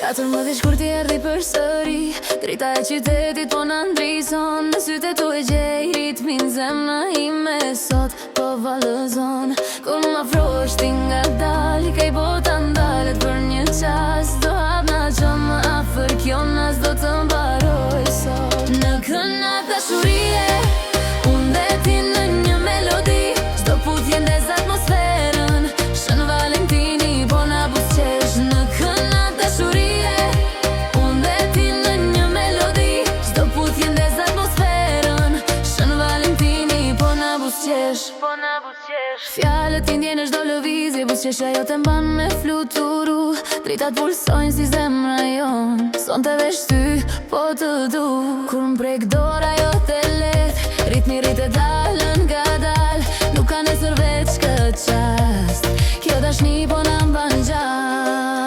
Katërmbëdhjetë shkurti erdhi përsëri, drita e qytetit po na ndrison. Në sytë tu e gjej ritmin, zemra ime sot po vallëzon. Kur m'afrohesh ti ngadalë, kej bota ndalet për një qas. Do hap na qa më afër, kjo na s'do të mbaroj sot. Në kënaq dashurie, unë dhe ti në një melodi. Çdo putje ndez atmosferën, Shën Valentini po na buzëqesh. Në kënaq dashurie, unë dhe ti në një melodi. Çdo putje ndez atmosferën, Shën Valentini po na buzëqesh. Fjalët i ndjen në çdo lëvizje, buzëqeshja jote mban me fluturu. Dritat pulsojnë si zemra jon, sonte veç ty po të du. Kur m'prek dora jote let, ritmi rritet dalën nga dal. Nuk ka nesër veç këtë qast, kjo dashni po na mban gjallë.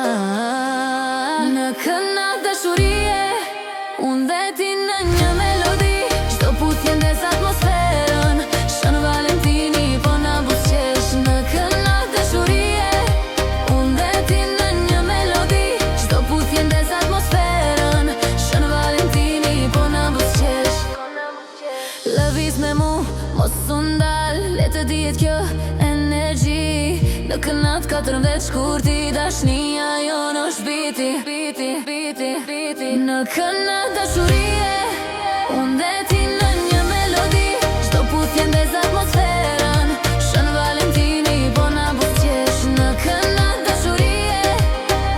Në kënaq dashurie, unë dhe ti në një melodi. Çdo putje ndez atmosferën, Shën Valentini po na buzëqesh. Në kënaq dashurie, unë dhe ti në një melodi. Çdo putje ndez atmosferën, Shën Valentini po na buzëqesh. Lëviz me mu, mos u ndal, le të dihet kjo energji. Në kënaq 14 shkurti, dashnia jon është biti. Në kënaq dashurie, unë dhe ti në një melodi. Çdo putje ndez atmosferën, Shën Valentini po na buzëqesh. Në kënaq dashurie,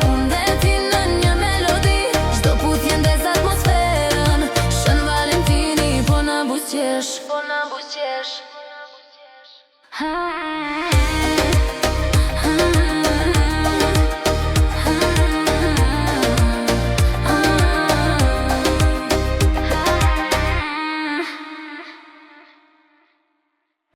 unë dhe ti në një melodi. Çdo putje ndez atmosferën, Shën Valentini po na buzëqesh.